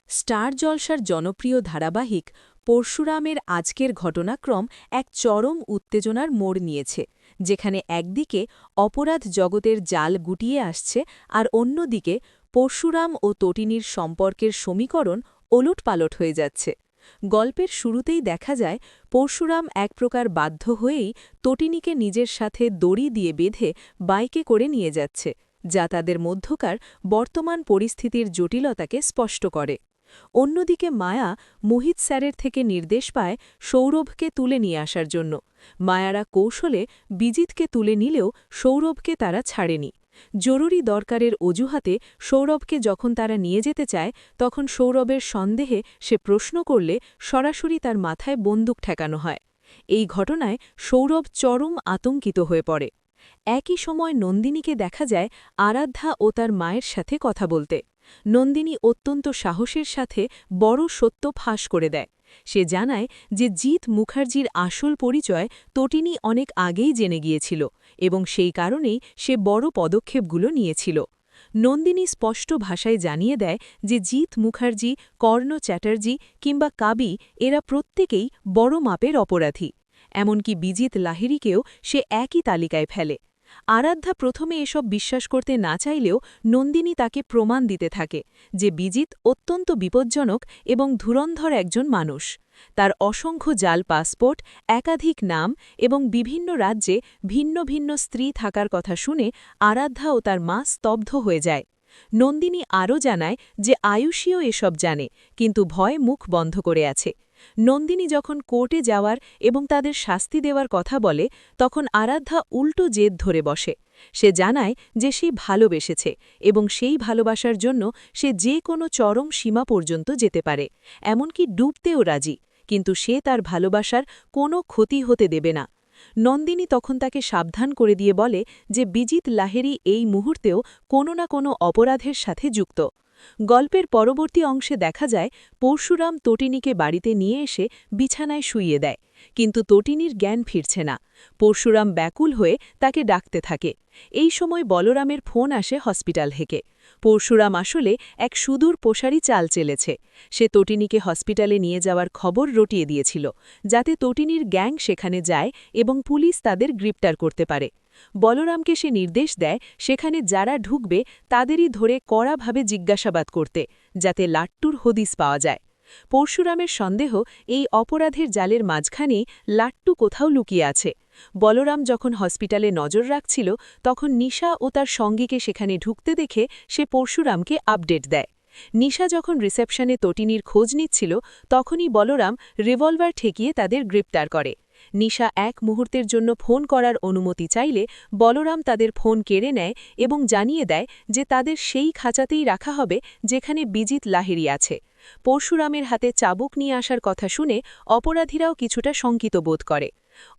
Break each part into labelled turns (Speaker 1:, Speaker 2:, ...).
Speaker 1: Star জলসার জনপ্রিয় ধারাবাহিক পরশুরামের আজকের ঘটনাক্রম এক চরম উত্তেজনার মোড় নিয়েছে, যেখানে একদিকে অপরাধ জগতের জাল গুটিয়ে আসছে আর অন্যদিকে পরশুরাম ও তটিনীর সম্পর্কের সমীকরণ ওলটপালট হয়ে যাচ্ছে। গল্পের শুরুতেই দেখা যায় পরশুরাম এক প্রকার বাধ্য হয়েই তটিনীকে নিজের সাথে দড়ি দিয়ে বেঁধে বাইকে করে নিয়ে যাচ্ছে, যা তাদের মধ্যকার বর্তমান পরিস্থিতির জটিলতাকে স্পষ্ট করে। অন্যদিকে মায়া মোহিত স্যারের থেকে নির্দেশ পায় সৌরভকে তুলে নিয়ে আসার জন্য। মায়ারা কৌশলে বিজিতকে তুলে নিলেও সৌরভকে তারা ছাড়েনি। জরুরি দরকারের অজুহাতে সৌরভকে যখন তারা নিয়ে যেতে চায়, তখন সৌরভের সন্দেহে সে প্রশ্ন করলে সরাসরি তার মাথায় বন্দুক ঠেকানো হয়। এই ঘটনায় সৌরভ চরম আতঙ্কিত হয়ে পড়ে। একই সময় নন্দিনীকে দেখা যায় আরাধ্যা ও তার মায়ের সাথে কথা বলতে। নন্দিনী অত্যন্ত সাহসের সাথে বড় সত্য ফাঁস করে দেয়। সে জানায় যে জিৎ মুখার্জির আসল পরিচয় তটিনী অনেক আগেই জেনে গিয়েছিল এবং সেই কারণেই সে বড় পদক্ষেপগুলো নিয়েছিল। নন্দিনী স্পষ্ট ভাষায় জানিয়ে দেয় যে জিৎ মুখার্জি, কর্ণ চ্যাটার্জি কিংবা কাবি এরা প্রত্যেকেই বড় মাপের অপরাধী। এমনকি বিজিত লাহিড়ীকেও সে একই তালিকায় ফেলে। আরাধ্যা প্রথমে এসব বিশ্বাস করতে না চাইলেও নন্দিনী তাকে প্রমাণ দিতে থাকে যে বিজিত অত্যন্ত বিপজ্জনক এবং ধুরন্ধর একজন মানুষ। তার অসংখ্য জাল পাসপোর্ট, একাধিক নাম এবং বিভিন্ন রাজ্যে ভিন্ন ভিন্ন স্ত্রী থাকার কথা শুনে আরাধ্যা ও তার মা স্তব্ধ হয়ে যায়। নন্দিনী আরও জানায় যে আয়ুষীও এসব জানে, কিন্তু ভয় মুখ বন্ধ করে আছে। নন্দিনী যখন কোর্টে যাওয়ার এবং তাদের শাস্তি দেওয়ার কথা বলে, তখন আরাধ্যা উল্টো জেদ ধরে বসে। সে জানায় যে সে ভালোবেসেছে এবং সেই ভালোবাসার জন্য সে যে কোনো চরম সীমা পর্যন্ত যেতে পারে, এমনকি ডুবতেও রাজি, কিন্তু সে তার ভালোবাসার কোনো ক্ষতি হতে দেবে না। নন্দিনী তখন তাকে সাবধান করে দিয়ে বলে যে বিজিত লাহিড়ী এই মুহূর্তেও কোনো না কোনো অপরাধের সাথে যুক্ত। গল্পের পরবর্তী অংশে দেখা যায় পরশুরাম তটিনীকে বাড়িতে নিয়ে এসে বিছানায় শুইয়ে দেয়, কিন্তু তটিনীর জ্ঞান ফিরছে না। পরশুরাম ব্যাকুল হয়ে তাকে ডাকতে থাকে। এই সময় বলরামের ফোন আসে হসপিটাল থেকে। পরশুরাম আসলে এক সুদূর প্রসারী চাল চেলেছে। সে তটিনীকে হসপিটালে নিয়ে যাওয়ার খবর রটিয়ে দিয়েছিল, যাতে তটিনীর গ্যাং সেখানে যায় এবং পুলিশ তাদের গ্রেপ্তার করতে পারে। বলরামকে সে নির্দেশ দেয় সেখানে যারা ঢুকবে তাদেরই ধরে কড়াভাবে জিজ্ঞাসাবাদ করতে, যাতে লাট্টুর হদিস পাওয়া যায়। পরশুরামের সন্দেহ এই অপরাধের জালের মাঝখানেই লাট্টু কোথাও লুকিয়ে আছে। বলরাম যখন হসপিটালে নজর রাখছিল, তখন নিশা ও তার সঙ্গীকে সেখানে ঢুকতে দেখে সে পরশুরামকে আপডেট দেয়। নিশা যখন রিসেপশনে তটিনীর খোঁজ নিচ্ছিল, তখনই বলরাম রিভলভার ঠেকিয়ে তাদের গ্রেপ্তার করে। নিশা এক মুহূর্তের জন্য ফোন করার অনুমতি চাইলে বলরাম তাদের ফোন কেড়ে নেয় এবং জানিয়ে দেয় যে তাদের সেই খাঁচাতেই রাখা হবে যেখানে বিজিত লাহিড়ী আছে। পরশুরামের হাতে চাবুক নিয়ে আসার কথা শুনে অপরাধীরাও কিছুটা শঙ্কিত বোধ করে।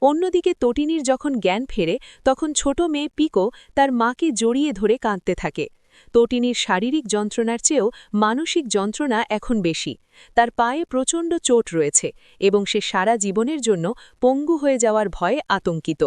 Speaker 1: অন্যদিকে তটিনীর যখন জ্ঞান ফেরে, তখন ছোট মেয়ে পিকো তার মাকে জড়িয়ে ধরে কাঁদতে থাকে। তটিনীর শারীরিক যন্ত্রণার চেয়েও মানসিক যন্ত্রণা এখন বেশি। তার পায়ে প্রচণ্ড চোট রয়েছে এবং সে সারা জীবনের জন্য পঙ্গু হয়ে যাওয়ার ভয়ে আতঙ্কিত।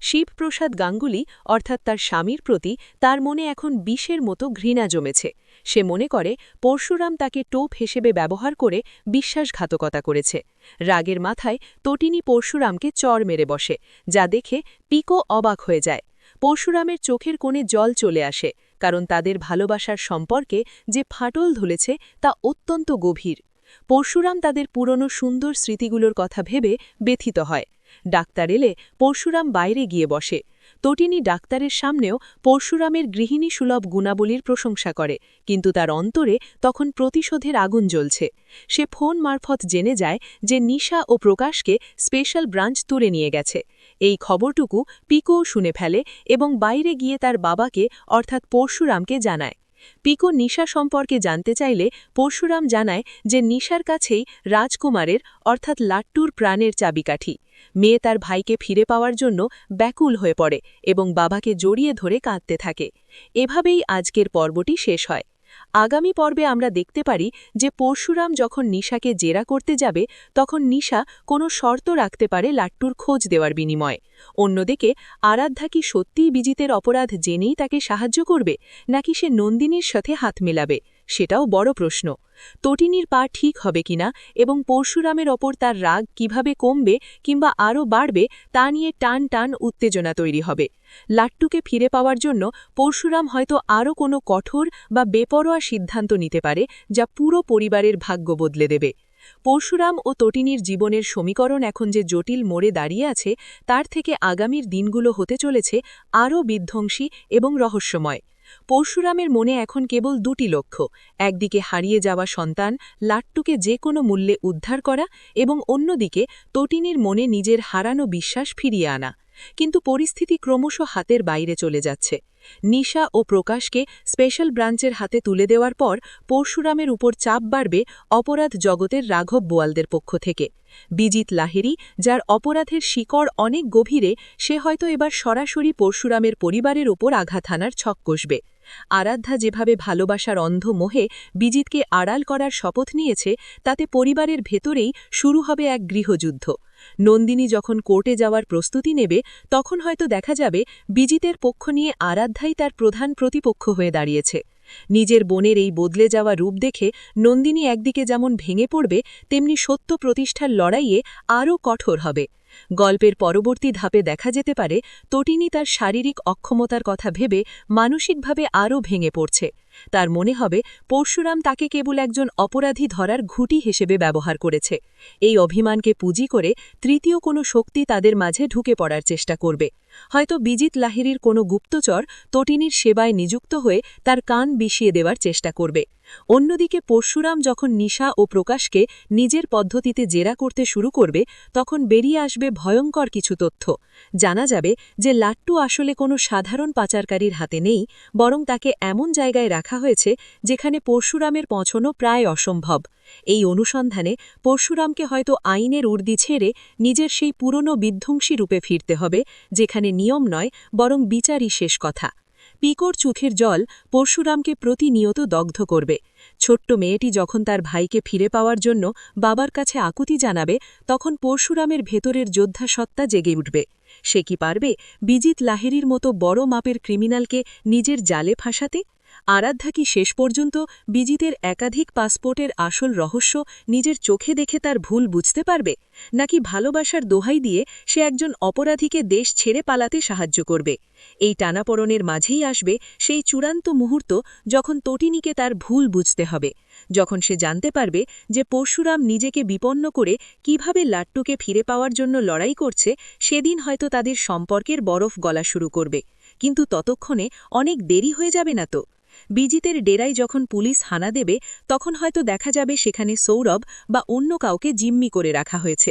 Speaker 1: শিবপ্রসাদ গাঙ্গুলি অর্থাৎ তার স্বামীর প্রতি তার মনে এখন বিষের মতো ঘৃণা জমেছে। সে মনে করে পরশুরাম তাকে টোপ হিসেবে ব্যবহার করে বিশ্বাসঘাতকতা করেছে। রাগের মাথায় তটিনী পরশুরামকে চড় মেরে বসে, যা দেখে পিকো অবাক হয়ে যায়। পরশুরামের চোখের কোণে জল চলে আসে, কারণ তাদের ভালোবাসার সম্পর্কে যে ফাটল ধরেছে তা অত্যন্ত গভীর। পরশুরাম তাদের পুরনো সুন্দর স্মৃতিগুলোর কথা ভেবে ব্যথিত হয়। ডাক্তার এলে পরশুরাম বাইরে গিয়ে বসে। তটিনী ডাক্তারের সামনেও পরশুরামের গৃহিণীসুলভ গুণাবলীর প্রশংসা করে, কিন্তু তার অন্তরে তখন প্রতিশোধের আগুন জ্বলছে। সে ফোন মারফত জেনে যায় যে নিশা ও প্রকাশকে স্পেশাল ব্রাঞ্চ তুলে নিয়ে গেছে। এই খবরটুকু পিকোও শুনে ফেলে এবং বাইরে গিয়ে তার বাবাকে অর্থাৎ পরশুরামকে জানায়। পিকো নিশা সম্পর্কে জানতে চাইলে পরশুরাম জানায় যে নিশার কাছেই রাজকুমারের অর্থাৎ লাট্টুর প্রাণের চাবিকাঠি। মেয়ে তার ভাইকে ফিরে পাওয়ার জন্য ব্যাকুল হয়ে পড়ে এবং বাবাকে জড়িয়ে ধরে কাঁদতে থাকে। এভাবেই আজকের পর্বটি শেষ হয়। আগামী পর্বে আমরা দেখতে পারি যে পরশুরাম যখন নিশাকে জেরা করতে যাবে, তখন নিশা কোনো শর্ত রাখতে পারে লাট্টুর খোঁজ দেওয়ার বিনিময়ে। অন্যদিকে আরাধ্যা কি সত্যিই বিজিতের অপরাধ জেনেই তাকে সাহায্য করবে, নাকি সে নন্দিনীর সাথে হাত মেলাবে, সেটাও বড় প্রশ্ন। তটিনীর পা ঠিক হবে কিনা এবং পরশুরামের ওপর তার রাগ কিভাবে কমবে কিংবা আরও বাড়বে তা নিয়ে টান টান উত্তেজনা তৈরি হবে। লাট্টুকে ফিরে পাওয়ার জন্য পরশুরাম হয়তো আরও কোনো কঠোর বা বেপরোয়া সিদ্ধান্ত নিতে পারে, যা পুরো পরিবারের ভাগ্য বদলে দেবে। পরশুরাম ও তটিনীর জীবনের সমীকরণ এখন যে জটিল মোড়ে দাঁড়িয়ে আছে, তার থেকে আগামীর দিনগুলো হতে চলেছে আরও বিধ্বংসী এবং রহস্যময়। পরশুরামের মনে এখন কেবল দুটি লক্ষ্য, একদিকে হারিয়ে যাওয়া সন্তান লাট্টুকে যে কোনো মূল্যে উদ্ধার করা এবং অন্যদিকে তটিনীর মনে নিজের হারানো বিশ্বাস ফিরিয়ে আনা। কিন্তু পরিস্থিতি ক্রমশ হাতের বাইরে চলে যাচ্ছে। নিশা ও প্রকাশকে স্পেশাল ব্রাঞ্চের হাতে তুলে দেওয়ার পর পরশুরামের উপর চাপ বাড়বে অপরাধ জগতের রাঘব বোয়ালদের পক্ষ থেকে। বিজিত লাহিড়ী, যার অপরাধের শিকড় অনেক গভীরে, সে হয়তো এবার সরাসরি পরশুরামের পরিবারের ওপর আঘাত হানার ছক কষবে। আরাধ্যা যেভাবে ভালোবাসার অন্ধ মোহে বিজিতকে আড়াল করার শপথ নিয়েছে, তাতে পরিবারের ভেতরেই শুরু হবে এক গৃহযুদ্ধ। নন্দিনী যখন কোর্টে যাওয়ার প্রস্তুতি নেবে, তখন হয়তো দেখা যাবে বিজিতের পক্ষ নিয়ে আরাধ্যাই তার প্রধান প্রতিপক্ষ হয়ে দাঁড়িয়েছে। নিজের বোনের এই বদলে যাওয়া রূপ দেখে নন্দিনী একদিকে যেমন ভেঙে পড়বে, তেমনি সত্য প্রতিষ্ঠার লড়াইয়ে আরও কঠোর হবে। গল্পের পরবর্তী ধাপে দেখা যেতে পারে তটিনী তার শারীরিক অক্ষমতার কথা ভেবে মানসিকভাবে আরও ভেঙে পড়ছে। তার মনে হবে পরশুরাম তাকে কেবল একজন অপরাধী ধরার ঘুঁটি হিসেবে ব্যবহার করেছে। এই অভিমানকে পুঁজি করে তৃতীয় কোনো শক্তি তাদের মাঝে ঢুকে পড়ার চেষ্টা করবে। হয়তো বিজিত লাহিড়ীর কোনো গুপ্তচর তটিনীর সেবায় নিযুক্ত হয়ে তার কান বিষিয়ে দেওয়ার চেষ্টা করবে। অন্যদিকে পরশুরাম যখন নিশা ও প্রকাশকে নিজের পদ্ধতিতে জেরা করতে শুরু করবে, তখন বেরিয়ে আসবে ভয়ঙ্কর কিছু তথ্য। জানা যাবে যে লাট্টু আসলে কোনো সাধারণ পাচারকারীর হাতে নেই, বরং তাকে এমন জায়গায় রাখা হয়েছে যেখানে পরশুরামের পৌঁছানো প্রায় অসম্ভব। এই অনুসন্ধানে পরশুরামকে হয়তো আইনের উর্দি ছেড়ে নিজের সেই পুরনো বিধ্বংসী রূপে ফিরতে হবে, যেখানে নিয়ম নয় বরং বিচারই শেষ কথা। পিকোর চোখের জল পরশুরামকে প্রতিনিয়ত দগ্ধ করবে। ছোট্ট মেয়েটি যখন তার ভাইকে ফিরে পাওয়ার জন্য বাবার কাছে আকুতি জানাবে, তখন পরশুরামের ভেতরের যোদ্ধা সত্তা জেগে উঠবে। সে কি পারবে বিজিত লাহিড়ীর মতো বড় মাপের ক্রিমিনালকে নিজের জালে ফাঁসাতে? আরাধ্যা কি শেষ পর্যন্ত বিজিতের একাধিক পাসপোর্টের আসল রহস্য নিজের চোখে দেখে তার ভুল বুঝতে পারবে, নাকি ভালোবাসার দোহাই দিয়ে সে একজন অপরাধীকে দেশ ছেড়ে পালাতে সাহায্য করবে? এই টানাপড়নের মাঝেই আসবে সেই চূড়ান্ত মুহূর্ত, যখন তটিনীকে তার ভুল বুঝতে হবে, যখন সে জানতে পারবে যে পরশুরাম নিজেকে বিপন্ন করে কিভাবে লাট্টুকে ফিরে পাওয়ার জন্য লড়াই করছে। সেদিন হয়তো তাদের সম্পর্কের বরফ গলা শুরু করবে, কিন্তু ততক্ষণে অনেক দেরি হয়ে যাবে না তো? বিজিতের ডেরায় যখন পুলিশ হানা দেবে, তখন হয়তো দেখা যাবে সেখানে সৌরভ বা অন্য কাউকে জিম্মি করে রাখা হয়েছে।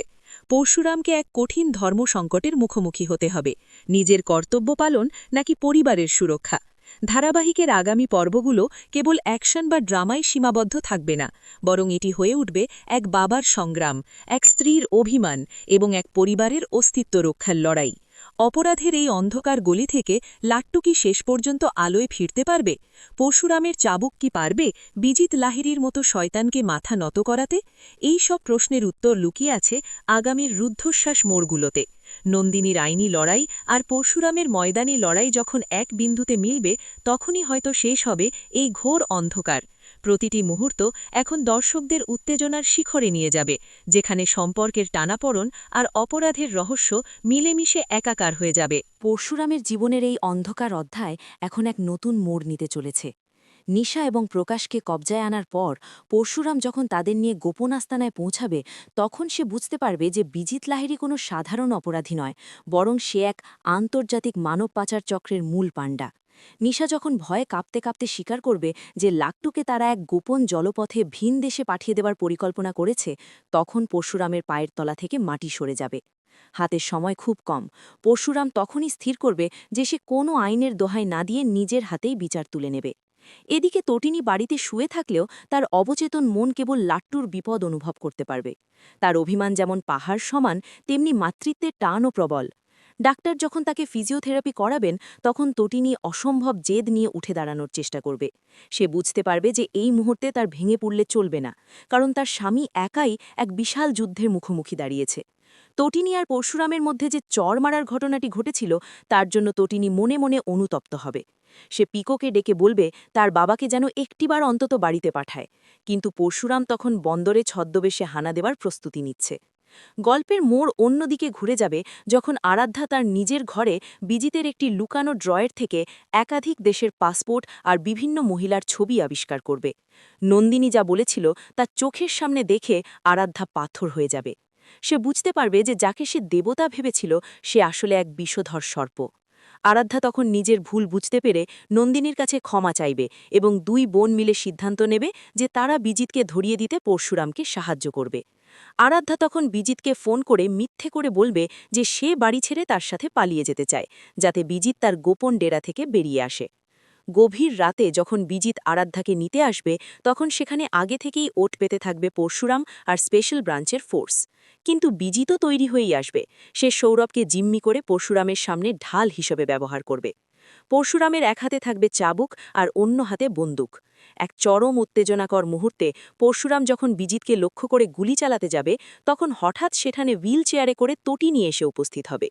Speaker 1: পরশুরামকে এক কঠিন ধর্মসংকটের মুখোমুখি হতে হবে, নিজের কর্তব্য পালন নাকি পরিবারের সুরক্ষা। ধারাবাহিকের আগামী পর্বগুলো কেবল অ্যাকশন বা ড্রামায় সীমাবদ্ধ থাকবে না, বরং এটি হয়ে উঠবে এক বাবার সংগ্রাম, এক স্ত্রীর অভিমান এবং এক পরিবারের অস্তিত্ব রক্ষার লড়াই। অপরাধের এই অন্ধকার গলি থেকে লাট্টু কি শেষ পর্যন্ত আলোয় ফিরতে পারবে? পরশুরামের চাবুক কি পারবে বিজিত লাহিড়ীর মতো শয়তানকে মাথা নত করাতে? এই সব প্রশ্নের উত্তর লুকিয়ে আছে আগামীর রুদ্ধশ্বাস মোড়গুলোতে। নন্দিনীর আইনি লড়াই আর পরশুরামের ময়দানি লড়াই যখন এক বিন্দুতে মিলবে, তখনই হয়তো শেষ হবে এই ঘোর অন্ধকার। প্রতিটি মুহূর্ত এখন দর্শকদের উত্তেজনার শিখরে নিয়ে যাবে, যেখানে সম্পর্কের টানাপড়ন আর অপরাধের রহস্য মিলেমিশে একাকার হয়ে যাবে।
Speaker 2: পরশুরামের জীবনের এই অন্ধকার অধ্যায় এখন এক নতুন মোড় নিতে চলেছে। নিশা এবং প্রকাশকে কবজায় আনার পর পরশুরাম যখন তাদের নিয়ে গোপন আস্তানায় পৌঁছাবে, তখন সে বুঝতে পারবে যে বিজিত লাহিড়ী কোনো সাধারণ অপরাধী নয়, বরং সে এক আন্তর্জাতিক মানব পাচার চক্রের মূল পাণ্ডা। নিশা যখন ভয়ে কাঁপতে কাঁপতে স্বীকার করবে যে লাট্টুকে তারা এক গোপন জলপথে ভিন দেশে পাঠিয়ে দেবার পরিকল্পনা করেছে, তখন পরশুরামের পায়ের তলা থেকে মাটি সরে যাবে। হাতের সময় খুব কম। পরশুরাম তখনই স্থির করবে যে সে কোনো আইনের দোহাই না দিয়ে নিজের হাতেই বিচার তুলে নেবে। এদিকে তটিনী বাড়িতে শুয়ে থাকলেও তার অবচেতন মন কেবল লাট্টুর বিপদ অনুভব করতে পারবে। তার অভিমান যেমন পাহাড় সমান, তেমনি মাতৃত্বের টানও প্রবল। ডাক্তার যখন তাকে ফিজিওথেরাপি করাবেন, তখন তটিনী অসম্ভব জেদ নিয়ে উঠে দাঁড়ানোর চেষ্টা করবে। সে বুঝতে পারবে যে এই মুহূর্তে তার ভেঙে পড়লে চলবে না, কারণ তার স্বামী একাই এক বিশাল যুদ্ধের মুখোমুখি দাঁড়িয়েছে। তটিনী আর পরশুরামের মধ্যে যে চড় মারার ঘটনাটি ঘটেছিল, তার জন্য তটিনী মনে মনে অনুতপ্ত হবে। সে পিকোকে ডেকে বলবে তার বাবাকে যেন একটিবার অন্তত বাড়িতে পাঠায়, কিন্তু পরশুরাম তখন বন্দরে ছদ্মবেশে হানা দেওয়ার প্রস্তুতি নিচ্ছে। গল্পের মোড় অন্যদিকে ঘুরে যাবে যখন আরাধ্যা তার নিজের ঘরে বিজিতের একটি লুকানো ড্রয়ের থেকে একাধিক দেশের পাসপোর্ট আর বিভিন্ন মহিলার ছবি আবিষ্কার করবে। নন্দিনী যা বলেছিল তার চোখের সামনে দেখে আরাধ্যা পাথর হয়ে যাবে। সে বুঝতে পারবে যে যাকে সে দেবতা ভেবেছিল সে আসলে এক বিষধর সর্প। আরাধ্যা তখন নিজের ভুল বুঝতে পেরে নন্দিনীর কাছে ক্ষমা চাইবে এবং দুই বোন মিলে সিদ্ধান্ত নেবে যে তারা বিজিতকে ধরিয়ে দিতে পরশুরামকে সাহায্য করবে। আরাধ্যা তখন বিজিতকে ফোন করে মিথ্যে করে বলবে যে সে বাড়ি ছেড়ে তার সাথে পালিয়ে যেতে চায়, যাতে বিজিত তার গোপন ডেরা থেকে বেরিয়ে আসে। গভীর রাতে যখন বিজিত আরাধ্যাকে নিতে আসবে তখন সেখানে আগে থেকেই ওট পেতে থাকবে পরশুরাম আর স্পেশাল ব্রাঞ্চের ফোর্স। কিন্তু বিজিতও তৈরি হয়েই আসবে। সে সৌরভকে জিম্মি করে পরশুরামের সামনে ঢাল হিসেবে ব্যবহার করবে। পরশুরামের এক হাতে থাকবে চাবুক আর অন্য হাতে বন্দুক। এক চরম উত্তেজনাকর মুহূর্তে পরশুরাম যখন বিজিতকে লক্ষ্য করে গুলি চালাতে যাবে তখন হঠাৎ সেখানে হুইল চেয়ারে করে তটিনী এসে উপস্থিত হবে।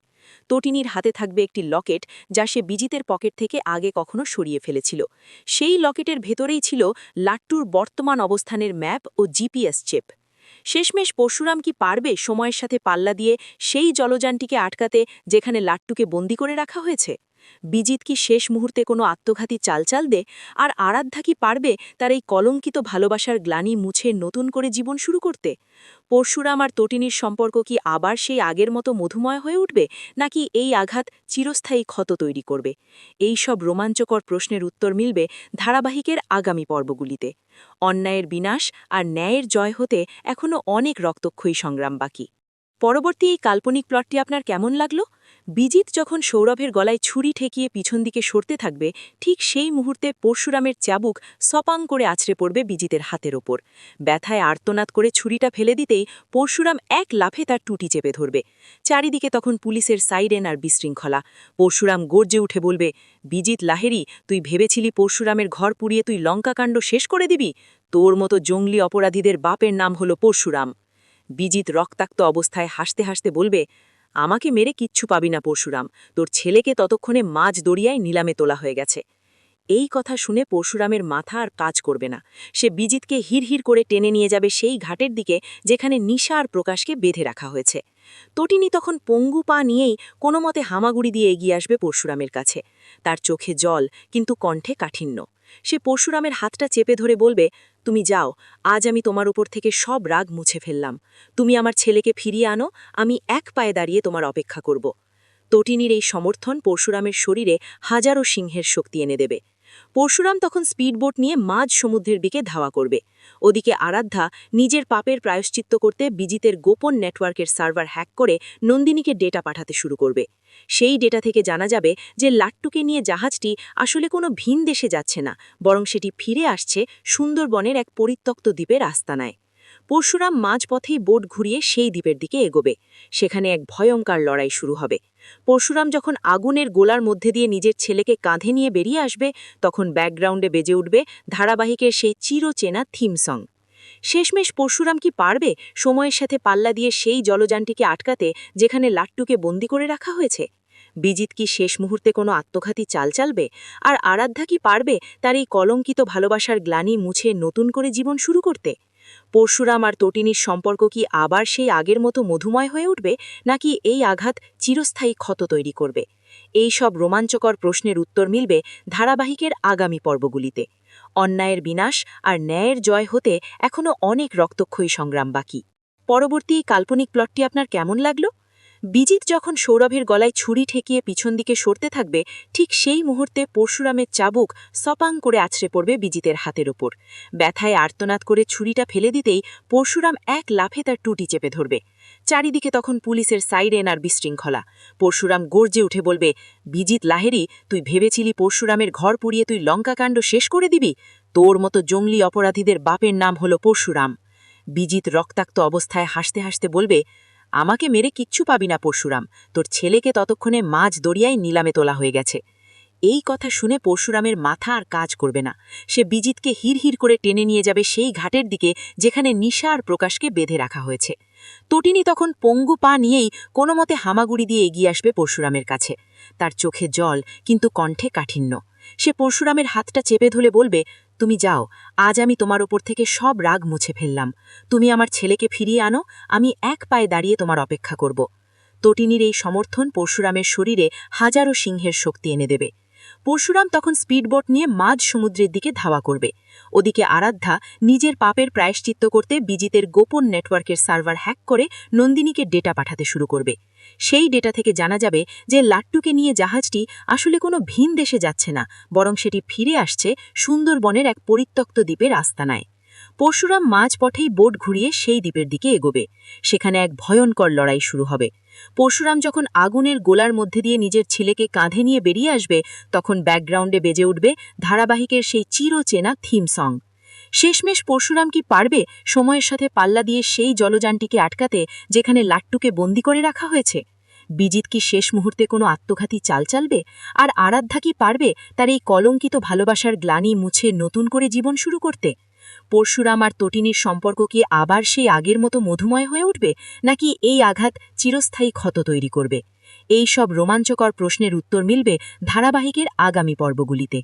Speaker 2: তটিনীর হাতে থাকবে একটি লকেট যা সে বিজিতের পকেট থেকে আগে কখনো সরিয়ে ফেলেছিল। সেই লকেটের ভেতরেই ছিল লাট্টুর বর্তমান অবস্থানের ম্যাপ ও জিপিএস চিপ। শেষমেশ পরশুরাম কি পারবে সময়ের সাথে পাল্লা দিয়ে সেই জলযানটিকে আটকাতে যেখানে লাট্টুকে বন্দি করে রাখা হয়েছে? বিজিত কি শেষ মুহূর্তে কোনো আত্মঘাতী চাল দে? আর আরাধ্যা কি পারবে তার এই কলঙ্কিত ভালোবাসার গ্লানি মুছে নতুন করে জীবন শুরু করতে? পরশুরাম আর তটিনীর সম্পর্ক কি আবার সেই আগের মতো মধুময় হয়ে উঠবে, নাকি এই আঘাত চিরস্থায়ী ক্ষত তৈরি করবে? এই সব রোমাঞ্চকর প্রশ্নের উত্তর মিলবে ধারাবাহিকের আগামী পর্বগুলিতে। অন্যায়ের বিনাশ আর ন্যায়ের জয় হতে এখনও অনেক রক্তক্ষয়ী সংগ্রাম বাকি। পরবর্তী এই কাল্পনিক প্লটটি আপনার কেমন লাগলো? বিজিত যখন সৌরভের গলায় ছুরি ঠেকিয়ে পিছন দিকে সরতে থাকবে ঠিক সেই মুহূর্তে পরশুরামের চাবুক সপাং করে আছড়ে পড়বে বিজিতের হাতের ওপর। ব্যথায় আর্তনাদ করে ছুরিটা ফেলে দিতেই পরশুরাম এক লাফে তার টুটি চেপে ধরবে। চারিদিকে তখন পুলিশের সাইরেন আর বিশৃঙ্খলা। পরশুরাম গর্জে উঠে বলবে, বিজিত লাহেরি, তুই ভেবেছিলি পরশুরামের ঘর পুড়িয়ে তুই লঙ্কাকাণ্ড শেষ করে দিবি? তোর মতো জঙ্গলি অপরাধীদের বাপের নাম হলো পরশুরাম। বিজিত রক্তাক্ত অবস্থায় হাসতে হাসতে বলবে, আমাকে মেরে কিচ্ছু পাবি না পরশুরাম, তোর ছেলেকে ততক্ষণে মাঝ দরিয়ায় নিলামে তোলা হয়ে গেছে। এই কথা শুনে পরশুরামের মাথা আর কাজ করবে না। সে বিজিতকে হিড়হিড় করে টেনে নিয়ে যাবে সেই ঘাটের দিকে যেখানে নিশা আর প্রকাশকে বেঁধে রাখা হয়েছে। তটিনী তখন পঙ্গু পা নিয়েই কোনো মতে হামাগুড়ি দিয়ে এগিয়ে আসবে পরশুরামের কাছে। তার চোখে জল, কিন্তু কণ্ঠে কাঠিন্য। সে পরশুরামের হাতটা চেপে ধরে বলবে, তুমি যাও, আজ আমি তোমার উপর থেকে সব রাগ মুছে ফেললাম। তুমি আমার ছেলেকে ফিরিয়ে আনো, আমি এক পায়ে দাঁড়িয়ে তোমার অপেক্ষা করব। তটিনীর এই সমর্থন পরশুরামের শরীরে হাজারো সিংহের শক্তি এনে দেবে। পরশুরাম তখন স্পিডবোট নিয়ে মাঝ সমুদ্রের দিকে ধাওয়া করবে। ওদিকে আরাধ্যা নিজের পাপের প্রায়শ্চিত্ত করতে বিজিতের গোপন নেটওয়ার্কের সার্ভার হ্যাক করে নন্দিনীকে ডেটা পাঠাতে শুরু করবে। সেই ডেটা থেকে জানা যাবে যে লাট্টুকে নিয়ে জাহাজটি আসলে কোনো ভিন দেশে যাচ্ছে না, বরং সেটি ফিরে আসছে সুন্দরবনের এক পরিত্যক্ত দ্বীপের আস্তানায়। পরশুরাম মাঝপথেই বোট ঘুরিয়ে সেই দ্বীপের দিকে এগোবে। সেখানে এক ভয়ঙ্কর লড়াই শুরু হবে। পরশুরাম যখন আগুনের গোলার মধ্যে দিয়ে নিজের ছেলেকে কাঁধে নিয়ে বেরিয়ে আসবে তখন ব্যাকগ্রাউন্ডে বেজে উঠবে ধারাবাহিকের সেই চিরচেনা থিম সং। শেষমেশ পরশুরাম কি পারবে সময়ের সাথে পাল্লা দিয়ে সেই জলযানটিকে আটকাতে যেখানে লাট্টুকে বন্দি করে রাখা হয়েছে? বিজিত কি শেষ মুহূর্তে কোনো আত্মঘাতী চাল চালবে? আর আরাধ্যা কি পারবে তার এই কলঙ্কিত ভালোবাসার গ্লানি মুছে নতুন করে জীবন শুরু করতে? পরশুরাম আর তটিনীর সম্পর্ক কি আবার সেই আগের মতো মধুময় হয়ে উঠবে, নাকি এই আঘাত চিরস্থায়ী ক্ষত তৈরি করবে? এই সব রোমাঞ্চকর প্রশ্নের উত্তর মিলবে ধারাবাহিকের আগামী পর্বগুলিতে। অন্যায়ের বিনাশ আর ন্যায়ের জয় হতে এখনও অনেক রক্তক্ষয়ী সংগ্রাম বাকি। পরবর্তী এই কাল্পনিক প্লটটি আপনার কেমন লাগলো? বিজিত যখন সৌরভের গলায় ছুরি ঠেকিয়ে পিছন দিকে সরতে থাকবে ঠিক সেই মুহূর্তে পরশুরামের চাবুক সপাং করে আছড়ে পড়বে বিজিতের হাতের ওপর। ব্যথায় আর্তনাদ করে ছুরিটা ফেলে দিতেই পরশুরাম এক লাফে তার টুটি চেপে ধরবে। চারিদিকে তখন পুলিশের সাইরেন আর বিশৃঙ্খলা। পরশুরাম গর্জে উঠে বলবে, বিজিত লাহেরি, তুই ভেবেছিলি পরশুরামের ঘর পুড়িয়ে তুই লঙ্কাকাণ্ড শেষ করে দিবি? তোর মতো জঙ্গলি অপরাধীদের বাপের নাম হলো পরশুরাম। বিজিত রক্তাক্ত অবস্থায় হাসতে হাসতে বলবে, আমাকে মেরে কিচ্ছু পাবি না পরশুরাম, তোর ছেলেকে ততক্ষণে মাঝ দরিয়ায় নিলামে তোলা হয়ে গেছে। এই কথা শুনে পরশুরামের মাথা আর কাজ করবে না। সে বিজিতকে হিড়হিড় করে টেনে নিয়ে যাবে সেই ঘাটের দিকে যেখানে নিশা আর প্রকাশকে বেঁধে রাখা হয়েছে। তটিনী তখন পঙ্গু পা নিয়েই কোনোমতে হামাগুড়ি দিয়ে এগিয়ে আসবে পরশুরামের কাছে। তার চোখে জল, কিন্তু কণ্ঠে কাঠিন্য।
Speaker 3: সে পরশুরামের হাতটা চেপে ধরে বলবে, তুমি যাও, আজ আমি তোমার ওপর থেকে সব রাগ মুছে ফেললাম। তুমি আমার ছেলেকে ফিরিয়ে আনো, আমি এক পায়ে দাঁড়িয়ে তোমার অপেক্ষা করব। তটিনীর এই সমর্থন পরশুরামের শরীরে হাজারো সিংহের শক্তি এনে দেবে। পরশুরাম তখন স্পিডবোট নিয়ে মাঝ সমুদ্রের দিকে ধাওয়া করবে। ওদিকে আরাধ্যা নিজের পাপের প্রায়শ্চিত্ত করতে বিজিতের গোপন নেটওয়ার্কের সার্ভার হ্যাক করে নন্দিনীকে ডেটা পাঠাতে শুরু করবে। সেই ডেটা থেকে জানা যাবে যে লাট্টুকে নিয়ে জাহাজটি আসলে কোনো ভিন দেশে যাচ্ছে না, বরং সেটি ফিরে আসছে সুন্দরবনের এক পরিত্যক্ত দ্বীপের আস্তানায়। পরশুরাম মাঝপথেই বোট ঘুরিয়ে সেই দ্বীপের দিকে এগোবে। সেখানে এক ভয়ঙ্কর লড়াই শুরু হবে। পরশুরাম যখন আগুনের গোলার মধ্যে দিয়ে নিজের ছেলেকে কাঁধে নিয়ে বেরিয়ে আসবে, তখন ব্যাকগ্রাউন্ডে বেজে উঠবে ধারাবাহিকের সেই চিরচেনা থিম সং। শেষমেশ পরশুরাম কি পারবে সময়ের সাথে পাল্লা দিয়ে সেই জলযানটিকে আটকাতে যেখানে লাট্টুকে বন্দি করে রাখা হয়েছে? বিজিত কি শেষ মুহূর্তে কোনো আত্মঘাতী চাল চালবে? আর আরাধ্যা কি পারবে তার এই কলঙ্কিত ভালোবাসার গ্লানি মুছে নতুন করে জীবন শুরু করতে? পরশুরাম আর তটিনীর সম্পর্ক কি আবার সেই আগের মতো মধুময় হয়ে উঠবে, নাকি এই আঘাত চিরস্থায়ী ক্ষত তৈরি করবে? এই সব রোমাঞ্চকর প্রশ্নের উত্তর মিলবে ধারাবাহিকের আগামী পর্বগুলিতে।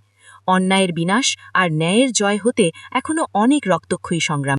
Speaker 3: অন্যায়ের বিনাশ আর ন্যায়ের জয় হতে এখনও অনেক রক্তক্ষয়ী সংগ্রাম।